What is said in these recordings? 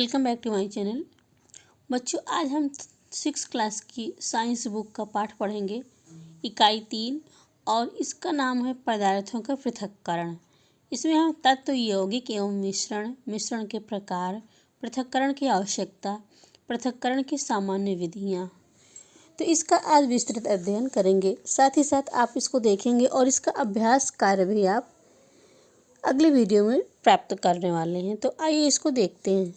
Welcome back to my channel. बच्चों, आज हम 6 क्लास की साइंस बुक का पाठ पढ़ेंगे, इकाई 3, और इसका नाम है पदार्थों का पृथक्करण। इसमें हम तत्व, यौगिक एवं मिश्रण के प्रकार, पृथक्करण की आवश्यकता, पृथक्करण की सामान्य विधियाँ, तो इसका आज विस्तृत अध्ययन करेंगे। साथ ही साथ आप इसको देखेंगे और इसका अभ्यास कार्य भी आप अगले वीडियो में प्राप्त करने वाले हैं। तो आइए इसको देखते हैं।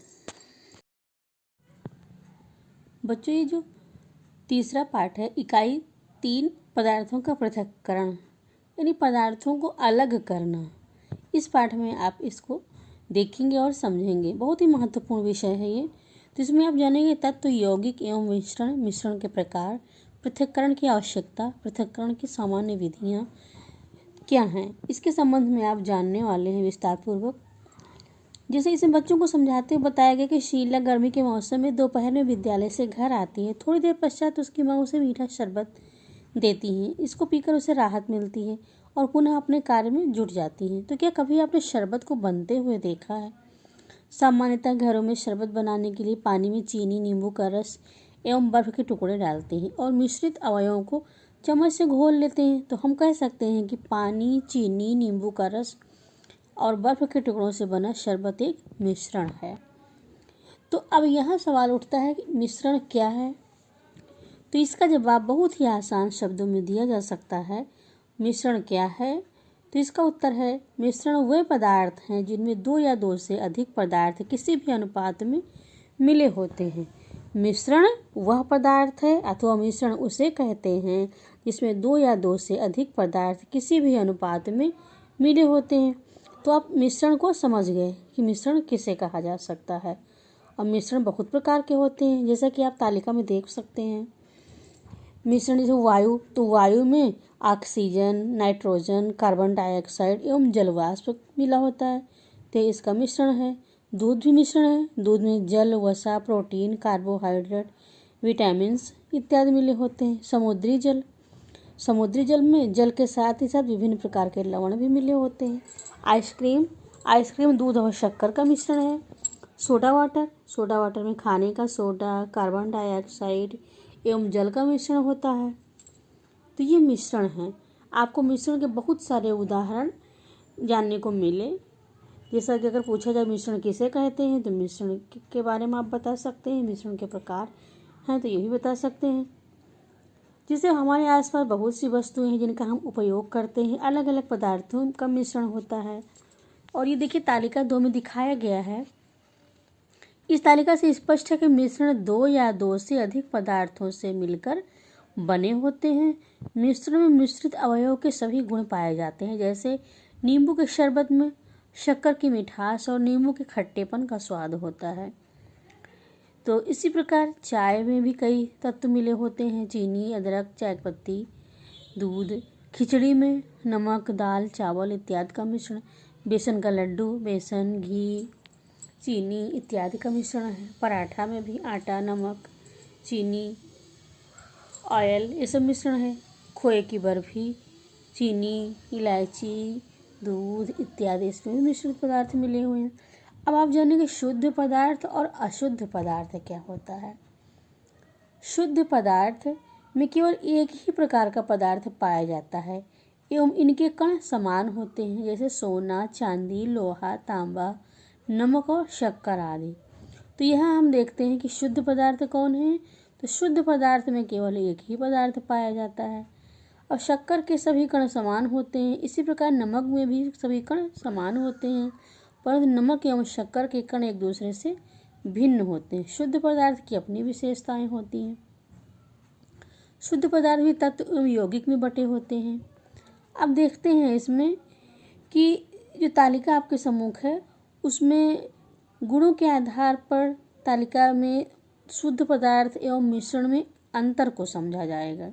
बच्चों, ये जो तीसरा पाठ है, इकाई 3, पदार्थों का पृथक्करण यानी पदार्थों को अलग करना, इस पाठ में आप इसको देखेंगे और समझेंगे। बहुत ही महत्वपूर्ण विषय है ये। तो इसमें आप जानेंगे तत्व, यौगिक एवं मिश्रण के प्रकार, पृथक्करण की आवश्यकता, पृथक्करण की सामान्य विधियाँ क्या हैं, इसके संबंध में आप जानने वाले हैं विस्तार पूर्वक। जैसे इसे बच्चों को समझाते हुए बताया गया कि शीला गर्मी के मौसम में दोपहर में विद्यालय से घर आती है। थोड़ी देर पश्चात उसकी माँ उसे मीठा शरबत देती हैं। इसको पीकर उसे राहत मिलती है और पुनः अपने कार्य में जुट जाती है। तो क्या कभी आपने शरबत को बनते हुए देखा है? सामान्यतः घरों में शरबत बनाने के लिए पानी में चीनी, नींबू का रस एवं बर्फ के टुकड़े डालते हैं और मिश्रित अवयवों को चम्मच से घोल लेते हैं। तो हम कह सकते हैं कि पानी, चीनी, नींबू का रस और बर्फ के टुकड़ों से बना शरबत एक मिश्रण है। तो अब यहाँ सवाल उठता है कि मिश्रण क्या है? तो इसका जवाब बहुत ही आसान शब्दों में दिया जा सकता है। मिश्रण क्या है? तो इसका उत्तर है, मिश्रण वे पदार्थ हैं जिनमें 2 या 2 से अधिक पदार्थ किसी भी अनुपात में मिले होते हैं। मिश्रण वह पदार्थ है अथवा मिश्रण उसे कहते हैं जिसमें 2 या 2 से अधिक पदार्थ किसी भी अनुपात में मिले होते हैं। तो आप मिश्रण को समझ गए कि मिश्रण किसे कहा जा सकता है। और मिश्रण बहुत प्रकार के होते हैं, जैसा कि आप तालिका में देख सकते हैं। मिश्रण जैसे वायु, तो वायु में ऑक्सीजन, नाइट्रोजन, कार्बन डाइऑक्साइड एवं जलवाष्प मिला होता है, तो इसका मिश्रण है। दूध भी मिश्रण है। दूध में जल, वसा, प्रोटीन, कार्बोहाइड्रेट, विटामिन्स इत्यादि मिले होते हैं। समुद्री जल में जल के साथ ही साथ विभिन्न प्रकार के लवण भी मिले होते हैं। आइसक्रीम दूध और शक्कर का मिश्रण है। सोडा वाटर में खाने का सोडा, कार्बन डाइऑक्साइड एवं जल का मिश्रण होता है। तो ये मिश्रण है। आपको मिश्रण के बहुत सारे उदाहरण जानने को मिले। जैसा कि अगर पूछा जाए मिश्रण किसे कहते हैं, तो मिश्रण के बारे में आप बता सकते हैं। मिश्रण के प्रकार हैं तो ये भी बता सकते हैं। जिससे हमारे आसपास बहुत सी वस्तुएं हैं जिनका हम उपयोग करते हैं। अलग अलग पदार्थों का मिश्रण होता है। और ये देखिए तालिका 2 में दिखाया गया है। इस तालिका से स्पष्ट है कि मिश्रण 2 या 2 से अधिक पदार्थों से मिलकर बने होते हैं। मिश्रण में मिश्रित अवयवों के सभी गुण पाए जाते हैं, जैसे नींबू के शरबत में शक्कर की मिठास और नींबू के खट्टेपन का स्वाद होता है। तो इसी प्रकार चाय में भी कई तत्व मिले होते हैं, चीनी, अदरक, चायपत्ती, दूध। खिचड़ी में नमक, दाल, चावल इत्यादि का मिश्रण। बेसन का लड्डू, बेसन, घी, चीनी इत्यादि का मिश्रण है। पराठा में भी आटा, नमक, चीनी, ऑयल ये सब मिश्रण है। खोए की बर्फी, चीनी, इलायची, दूध इत्यादि इसमें भी मिश्रित पदार्थ मिले हुए हैं। अब आप जानेंगे शुद्ध पदार्थ और अशुद्ध पदार्थ क्या होता है। शुद्ध पदार्थ में केवल एक ही प्रकार का पदार्थ पाया जाता है एवं इनके कण समान होते हैं, जैसे सोना, चांदी, लोहा, तांबा, नमक और शक्कर आदि। तो यहाँ हम देखते हैं कि शुद्ध पदार्थ कौन है। तो शुद्ध पदार्थ में केवल एक ही पदार्थ पाया जाता है और शक्कर के सभी कण समान होते हैं। इसी प्रकार नमक में भी सभी कण समान होते हैं, परंतु नमक एवं शक्कर के कण एक दूसरे से भिन्न होते हैं। शुद्ध पदार्थ की अपनी विशेषताएं होती हैं। शुद्ध पदार्थ भी तत्व एवं यौगिक में बटे होते हैं। अब देखते हैं इसमें कि जो तालिका आपके सम्मुख है उसमें गुणों के आधार पर तालिका में शुद्ध पदार्थ एवं मिश्रण में अंतर को समझा जाएगा।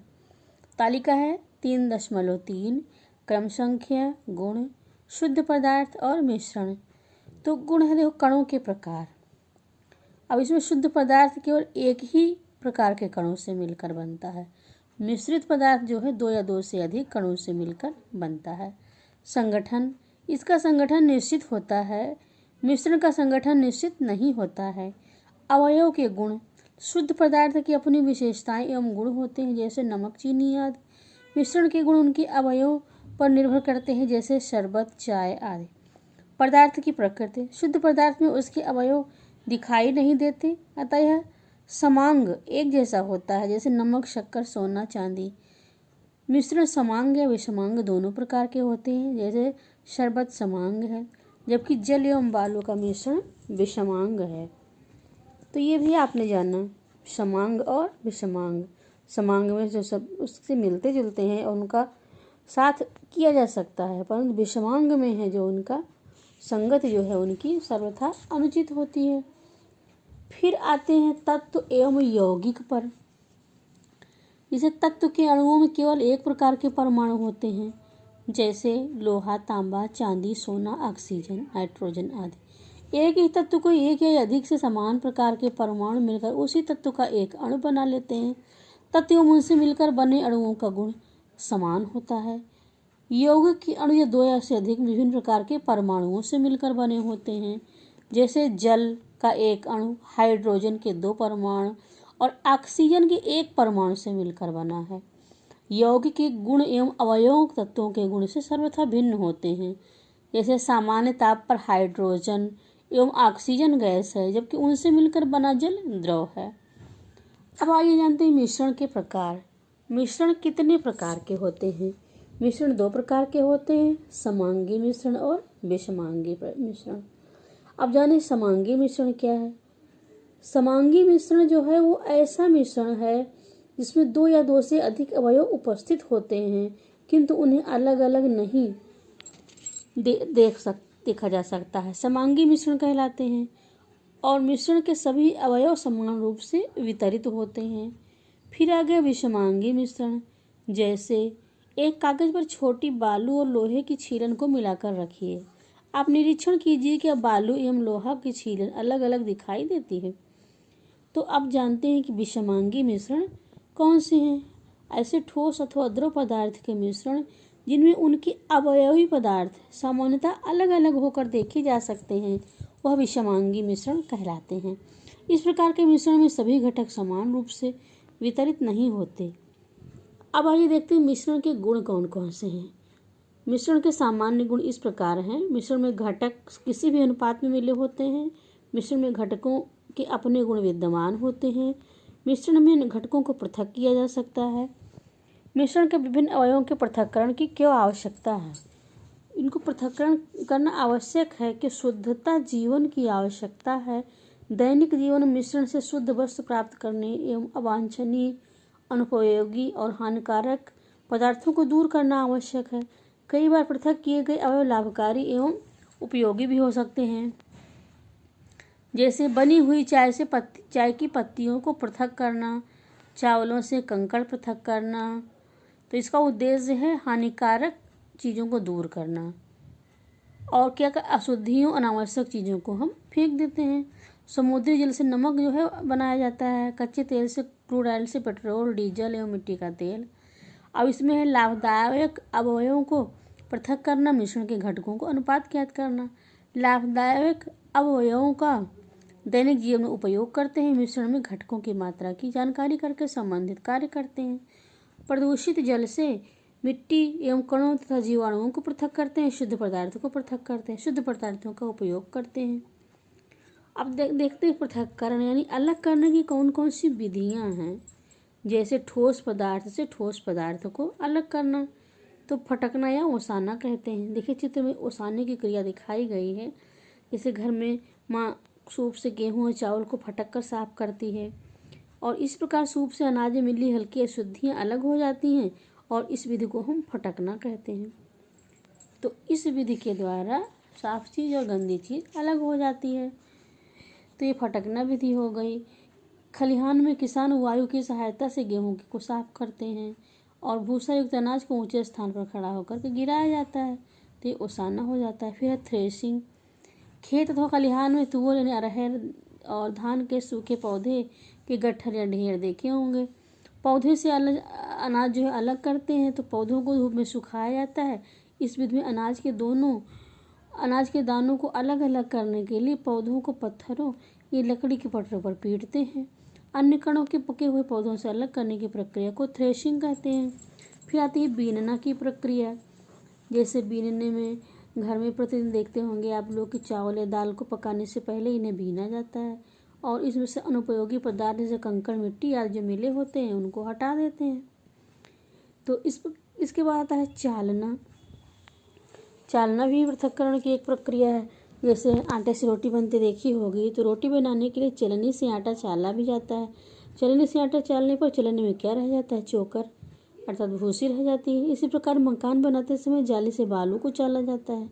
तालिका है 3.3, क्रम संख्या, गुण, शुद्ध पदार्थ और मिश्रण। तो गुण है देखो कणों के प्रकार। अब इसमें शुद्ध पदार्थ केवल एक ही प्रकार के कणों से मिलकर बनता है। मिश्रित पदार्थ जो है 2 या 2 से अधिक कणों से मिलकर बनता है। संगठन, इसका संगठन निश्चित होता है, मिश्रण का संगठन निश्चित नहीं होता है। अवयव के गुण। शुद्ध पदार्थ की अपनी विशेषताएं एवं गुण होते हैं, जैसे नमक, चीनी आदि। मिश्रण के गुण उनके अवयव पर निर्भर करते हैं, जैसे शरबत, चाय आदि। पदार्थ की प्रकृति। शुद्ध पदार्थ में उसके अवयव दिखाई नहीं देते, अतः यह समांग एक जैसा होता है, जैसे नमक, शक्कर, सोना, चांदी। मिश्रण समांग या विषमांग दोनों प्रकार के होते हैं, जैसे शरबत समांग है, जबकि जल एवं बालू का मिश्रण विषमांग है। तो ये भी आपने जाना, समांग और विषमांग। समांग में जो सब उससे मिलते जुलते हैं और उनका साथ किया जा सकता है, परंतु विषमांग में है जो उनका संगत जो है उनकी सर्वथा अनुचित होती है। फिर आते हैं तत्व एवं यौगिक पर। जैसे तत्व के अणुओं में केवल एक प्रकार के परमाणु होते हैं, जैसे लोहा, तांबा, चांदी, सोना, ऑक्सीजन, नाइट्रोजन आदि। एक ही तत्व को एक या अधिक से समान प्रकार के परमाणु मिलकर उसी तत्व का एक अणु बना लेते हैं। तत्व एवं उनसे मिलकर बने अणुओं का गुण समान होता है। यौगिक के अणु या दो या से अधिक विभिन्न प्रकार के परमाणुओं से मिलकर बने होते हैं, जैसे जल का एक अणु हाइड्रोजन के 2 परमाणु और ऑक्सीजन के 1 परमाणु से मिलकर बना है। यौगिक के गुण एवं अवयव तत्वों के गुण से सर्वथा भिन्न होते हैं, जैसे सामान्य ताप पर हाइड्रोजन एवं ऑक्सीजन गैस है, जबकि उनसे मिलकर बना जल द्रव है। अब आइए जानते हैं मिश्रण के प्रकार। मिश्रण कितने प्रकार के होते हैं? मिश्रण 2 प्रकार के होते हैं, समांगी मिश्रण और विषमांगी मिश्रण। अब जाने समांगी मिश्रण क्या है। समांगी मिश्रण जो है वो ऐसा मिश्रण है जिसमें 2 या 2 से अधिक अवयव उपस्थित होते हैं, किंतु उन्हें अलग अलग नहीं देखा जा सकता है, समांगी मिश्रण कहलाते हैं। और मिश्रण के सभी अवयव समान रूप से वितरित होते हैं। फिर आ गया विषमांगी मिश्रण। जैसे एक कागज पर छोटी बालू और लोहे की छीलन को मिलाकर रखिए। आप निरीक्षण कीजिए कि अब बालू एवं लोहा की छीलन अलग अलग दिखाई देती है। तो अब जानते हैं कि विषमांगी मिश्रण कौन से हैं। ऐसे ठोस अथवा द्रव पदार्थ के मिश्रण जिनमें उनके अवयवी पदार्थ सामान्यतः अलग अलग होकर देखे जा सकते हैं, वह विषमांगी मिश्रण कहलाते हैं। इस प्रकार के मिश्रण में सभी घटक समान रूप से वितरित नहीं होते। अब आइए देखते हैं मिश्रण के गुण कौन कौन से हैं। मिश्रण के सामान्य गुण इस प्रकार हैं। मिश्रण में घटक किसी भी अनुपात में मिले होते हैं। मिश्रण में घटकों के अपने गुण विद्यमान होते हैं। मिश्रण में घटकों को पृथक किया जा सकता है। मिश्रण के विभिन्न अवयवों के पृथक्करण की क्यों आवश्यकता है? इनको पृथक्करण करना आवश्यक है कि शुद्धता जीवन की आवश्यकता है। दैनिक जीवन में मिश्रण से शुद्ध वस्तु प्राप्त करने एवं अवांछनीय, अनुपयोगी और हानिकारक पदार्थों को दूर करना आवश्यक है। कई बार पृथक किए गए अवयव लाभकारी एवं उपयोगी भी हो सकते हैं। जैसे बनी हुई चाय की पत्तियों को पृथक करना, चावलों से कंकड़ पृथक करना। तो इसका उद्देश्य है हानिकारक चीज़ों को दूर करना। और क्या अशुद्धियों, अनावश्यक चीज़ों को हम फेंक देते हैं। समुद्री जल से नमक जो है बनाया जाता है। कच्चे तेल से, क्रूड ऑयल से पेट्रोल, डीजल एवं मिट्टी का तेल। अब इसमें है लाभदायक अवयवों को पृथक करना, मिश्रण के घटकों को अनुपात ज्ञात करना। लाभदायक अवयवों का दैनिक जीवन में उपयोग करते हैं। मिश्रण में घटकों की मात्रा की जानकारी करके संबंधित कार्य करते हैं। प्रदूषित जल से मिट्टी एवं कणों तथा जीवाणुओं को पृथक करते हैं। शुद्ध पदार्थों को पृथक करते हैं। शुद्ध पदार्थों का उपयोग करते हैं। अब देखते हैं पृथक्करण यानी अलग करने की कौन कौन सी विधियां हैं। जैसे ठोस पदार्थ से ठोस पदार्थ को अलग करना, तो फटकना या ओसाना कहते हैं। देखिए चित्र में ओसाने की क्रिया दिखाई गई है। जैसे घर में माँ सूप से गेहूँ और चावल को फटक कर साफ करती है, और इस प्रकार सूप से अनाज में मिली हल्की अशुद्धियाँ अलग हो जाती हैं, और इस विधि को हम फटकना कहते हैं। तो इस विधि के द्वारा साफ चीज़ और गंदी चीज़ अलग हो जाती है। तो ये फटकना विधि हो गई। खलिहान में किसान वायु की सहायता से गेहूँ को साफ करते हैं, और भूसा युक्त अनाज को ऊंचे स्थान पर खड़ा होकर के गिराया जाता है, तो ये ओसाना हो जाता है। फिर है थ्रेशिंग। खेत अथवा खलिहान में तुअर यानी अरहर और धान के सूखे पौधे के गट्ठर या ढेर देखे होंगे। पौधे से अनाज जो है अलग करते हैं, तो पौधों को धूप में सुखाया जाता है। इस विधि में अनाज के दानों को अलग अलग करने के लिए पौधों को पत्थरों ये लकड़ी के पटरों पर पीटते हैं। अन्य कणों के पके हुए पौधों से अलग करने की प्रक्रिया को थ्रेशिंग कहते हैं। फिर आती है बीनना की प्रक्रिया। जैसे बीनने में घर में प्रतिदिन देखते होंगे आप लोग कि चावल या दाल को पकाने से पहले इन्हें बीना जाता है और इसमें से अनुपयोगी पदार्थ जैसे कंकड़ मिट्टी आदि जो मिले होते हैं उनको हटा देते हैं। तो इसके बाद आता है चालना। चालना भी पृथक्करण की एक प्रक्रिया है। जैसे आटे से रोटी बनते देखी होगी, तो रोटी बनाने के लिए चलनी से आटा चाला भी जाता है। चलनी से आटा चालने पर चलनी में क्या रह जाता है? चोकर अर्थात भूसी रह जाती है। इसी प्रकार मकान बनाते समय जाली से बालू को चाला जाता है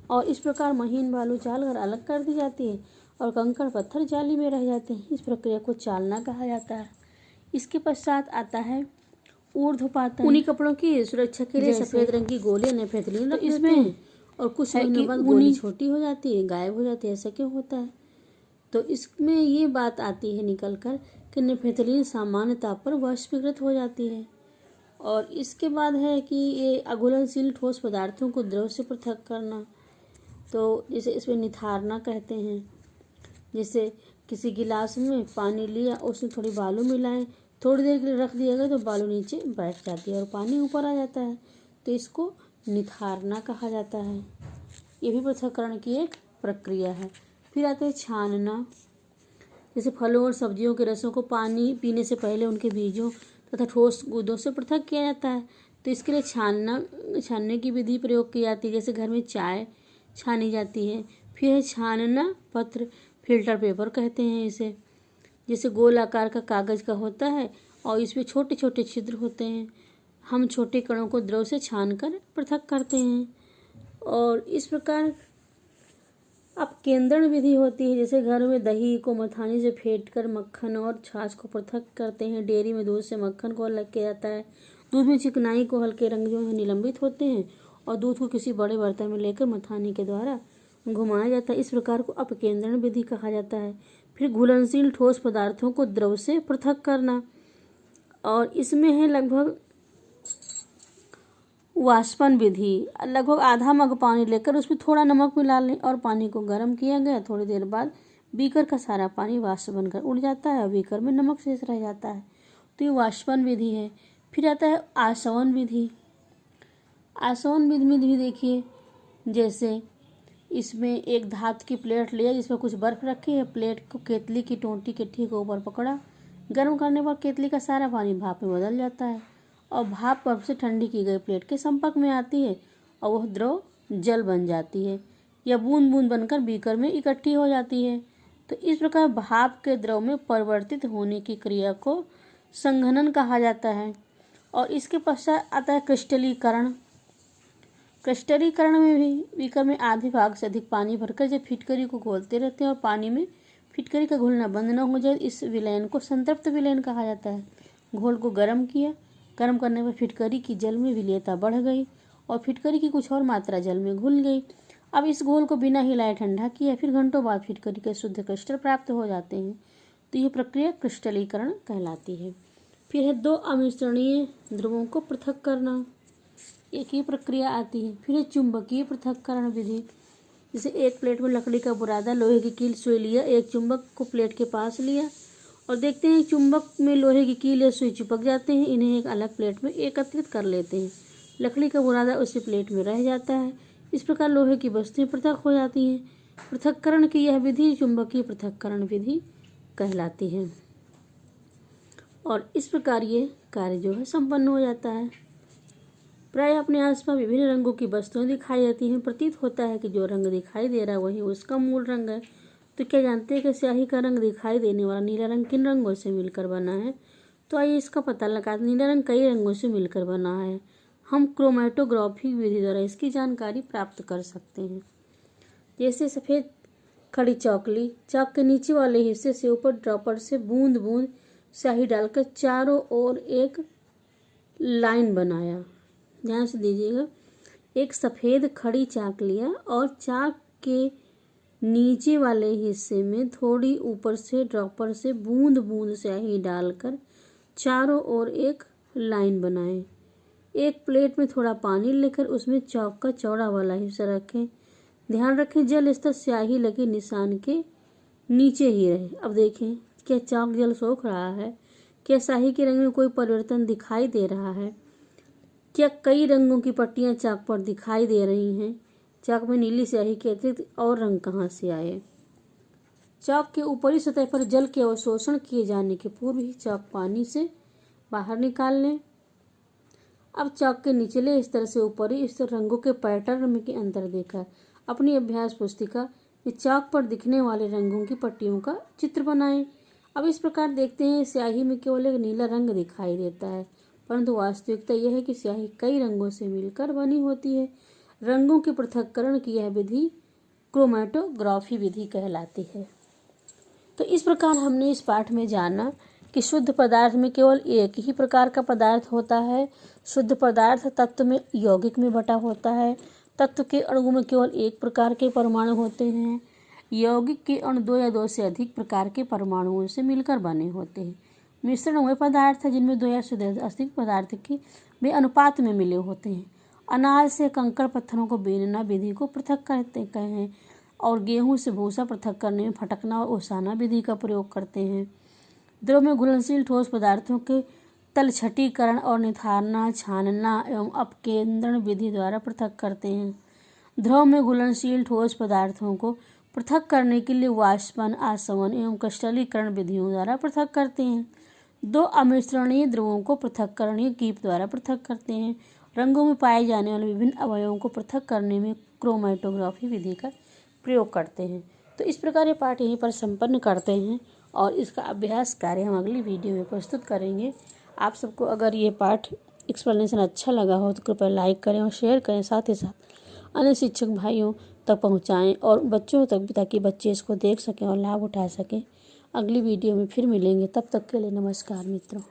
और इस प्रकार महीन बालू चाल कर अलग कर दी जाती है और कंकड़ पत्थर जाली में रह जाते हैं। इस प्रक्रिया को चालना कहा जाता है। इसके पश्चात आता है ऊर्ध्वपातन। ऊनी कपड़ों की सुरक्षा के लिए सफेद रंग की गोलियां नेफेथलीन रख देते हैं और कुछ महीनों बाद गोली छोटी हो जाती है, गायब हो जाती है। ऐसा क्यों होता है? तो इसमें ये बात आती है निकल कर कि नेफेथलीन सामान्य ताप पर वाष्पीकृत हो जाती है। और इसके बाद है कि ये अघुलनशील ठोस पदार्थों को द्रव से पृथक करना। तो जैसे इसमें निथारना कहते हैं। जैसे किसी गिलास में पानी लिया, उसमें थोड़ी बालू मिलाएं, थोड़ी देर के लिए रख दिया गया तो बालू नीचे बैठ जाती है और पानी ऊपर आ जाता है, तो इसको निथारना कहा जाता है। ये भी पृथक्करण की एक प्रक्रिया है। फिर आते हैं छानना। जैसे फलों और सब्जियों के रसों को पानी पीने से पहले उनके बीजों तथा ठोस गूदों से पृथक किया जाता है, तो इसके लिए छानने की विधि प्रयोग की जाती है। जैसे घर में चाय छानी जाती है। फिर है छानना पत्र, फिल्टर पेपर कहते हैं इसे। जैसे गोल आकार का कागज़ का होता है और इसमें छोटे छोटे छिद्र होते हैं। हम छोटे कणों को द्रव से छानकर पृथक करते हैं। और इस प्रकार अब केंद्रण विधि होती है। जैसे घर में दही को मथानी से फेंटकर मक्खन और छाछ को पृथक करते हैं। डेयरी में दूध से मक्खन को अलग किया जाता है। दूध में चिकनाई को हल्के रंग जो है निलंबित होते हैं और दूध को किसी बड़े बर्तन में लेकर मथानी के द्वारा घुमाया जाता है। इस प्रकार को अपकेंद्रण विधि कहा जाता है। फिर घुलनशील ठोस पदार्थों को द्रव से पृथक करना, और इसमें है लगभग वाष्पन विधि। लगभग आधा मग पानी लेकर उसमें थोड़ा नमक मिला लें और पानी को गर्म किया गया। थोड़ी देर बाद बीकर का सारा पानी वाष्प बनकर उड़ जाता है और बीकर में नमक शेष रह जाता है। तो ये वाष्पन विधि है। फिर आता है आसवन विधि। आसवन विधि में भी देखिए, जैसे इसमें एक धातु की प्लेट लिया जिसमें कुछ बर्फ रखी है। प्लेट को केतली की टोंटी के ठीक ऊपर पकड़ा। गर्म करने पर केतली का सारा पानी भाप में बदल जाता है और भाप बर्फ से ठंडी की गई प्लेट के संपर्क में आती है और वह द्रव जल बन जाती है या बूंद बूंद बनकर बीकर में इकट्ठी हो जाती है। तो इस प्रकार भाप के द्रव में परिवर्तित होने की क्रिया को संघनन कहा जाता है। और इसके पश्चात आता है क्रिस्टलीकरण। क्रिस्टलीकरण में भी बीकर में आधे भाग से अधिक पानी भरकर जब फिटकरी को घोलते रहते हैं और पानी में फिटकरी का घुलना बंद न हो जाए, इस विलयन को संतृप्त विलयन कहा जाता है। घोल को गर्म किया, गर्म करने पर फिटकरी की जल में विलेयता बढ़ गई और फिटकरी की कुछ और मात्रा जल में घुल गई। अब इस घोल को बिना हिलाए ठंडा किया, फिर घंटों बाद फिटकरी के शुद्ध क्रिस्टल प्राप्त हो जाते हैं। तो यह प्रक्रिया क्रिस्टलीकरण कहलाती है। फिर है दो अमिश्रणीय ध्रुवों को पृथक करना, एक ही प्रक्रिया आती है। फिर है चुंबकीय पृथक्करण विधि। जैसे एक प्लेट में लकड़ी का बुरादा, लोहे की कील सुई लिया, एक चुंबक को प्लेट के पास लिया और देखते हैं चुंबक में लोहे की कील या सुई चिपक जाते हैं। इन्हें एक अलग प्लेट में एकत्रित कर लेते हैं। लकड़ी का बुरादा उसी प्लेट में रह जाता है। इस प्रकार लोहे की वस्तुएं पृथक हो जाती हैं। पृथक्करण की यह विधि चुंबकीय पृथक्करण विधि कहलाती है और इस प्रकार ये कार्य जो है संपन्न हो जाता है। प्राय अपने आसपास विभिन्न रंगों की वस्तुएं दिखाई देती हैं। प्रतीत होता है कि जो रंग दिखाई दे रहा है वही उसका मूल रंग है। तो क्या जानते हैं कि स्याही का रंग दिखाई देने वाला नीला रंग किन रंगों से मिलकर बना है? तो आइए इसका पता लगाते। नीला रंग कई रंगों से मिलकर बना है। हम क्रोमेटोग्राफी विधि द्वारा इसकी जानकारी प्राप्त कर सकते हैं। जैसे सफ़ेद खड़ी चौकली, चौक के नीचे वाले हिस्से से ऊपर ड्रॉपर से बूंद बूंद स्याही डालकर चारों ओर एक लाइन बनाया। ध्यान से दीजिएगा, एक सफ़ेद खड़ी चाक लिया और चाक के नीचे वाले हिस्से में थोड़ी ऊपर से ड्रॉपर से बूंद बूंद स्याही डालकर चारों ओर एक लाइन बनाएं। एक प्लेट में थोड़ा पानी लेकर उसमें चौक का चौड़ा वाला हिस्सा रखें। ध्यान रखें जल स्तर स्याही लगे निशान के नीचे ही रहे। अब देखें, क्या चाक जल सोख रहा है? क्या स्याही के रंग में कोई परिवर्तन दिखाई दे रहा है? क्या कई रंगों की पट्टियां चाक पर दिखाई दे रही हैं? चाक में नीली स्याही के अतिरिक्त और रंग कहाँ से आए? चाक के ऊपरी सतह पर जल के अवशोषण किए जाने के पूर्व ही चाक पानी से बाहर निकाल लें। अब चाक के निचले स्तर से ऊपरी स्तर रंगों के पैटर्न में के अंतर देखा। अपनी अभ्यास पुस्तिका में चाक पर दिखने वाले रंगों की पट्टियों का चित्र बनाएं। अब इस प्रकार देखते हैं, स्याही में केवल एक नीला रंग दिखाई देता है, परंतु वास्तविकता यह है कि स्याही कई रंगों से मिलकर बनी होती है। रंगों के पृथक्करण की यह विधि क्रोमैटोग्राफी विधि कहलाती है। तो इस प्रकार हमने इस पाठ में जाना कि शुद्ध पदार्थ में केवल एक ही प्रकार का पदार्थ होता है। शुद्ध पदार्थ तत्व में यौगिक में बटा होता है। तत्व के अणु में केवल एक प्रकार के परमाणु होते हैं। यौगिक के अणु दो या दो से अधिक प्रकार के परमाणुओं से मिलकर बने होते हैं। मिश्रण वे पदार्थ है जिनमें दो या से अधिक पदार्थ के वे अनुपात में मिले होते हैं। अनाज से कंकड़ पत्थरों को बीनना विधि को पृथक करते हैं और गेहूं से भूसा पृथक करने में फटकना और ओसाना विधि का प्रयोग करते हैं। द्रव में घुलनशील ठोस पदार्थों के तलछटीकरण और निथारना, छानना एवं अपकेंद्रण विधि द्वारा पृथक करते हैं। द्रव में घुलनशील ठोस पदार्थों को पृथक करने के लिए वाष्पन, आसवन एवं क्रिस्टलीकरण विधियों द्वारा पृथक करते हैं। दो अमिश्रणीय द्रवों को पृथक्करणीय कीप द्वारा पृथक करते हैं। रंगों में पाए जाने वाले विभिन्न अवयवों को पृथक करने में क्रोमैटोग्राफी विधि का प्रयोग करते हैं। तो इस प्रकार ये पाठ यहीं पर संपन्न करते हैं और इसका अभ्यास कार्य हम अगली वीडियो में प्रस्तुत करेंगे। आप सबको अगर ये पाठ एक्सप्लेनेशन अच्छा लगा हो तो कृपया लाइक करें और शेयर करें, साथ ही साथ अन्य शिक्षक भाइयों तक पहुंचाएं और बच्चों तक भी, ताकि बच्चे इसको देख सकें और लाभ उठा सकें। अगली वीडियो में फिर मिलेंगे, तब तक के लिए नमस्कार मित्रों।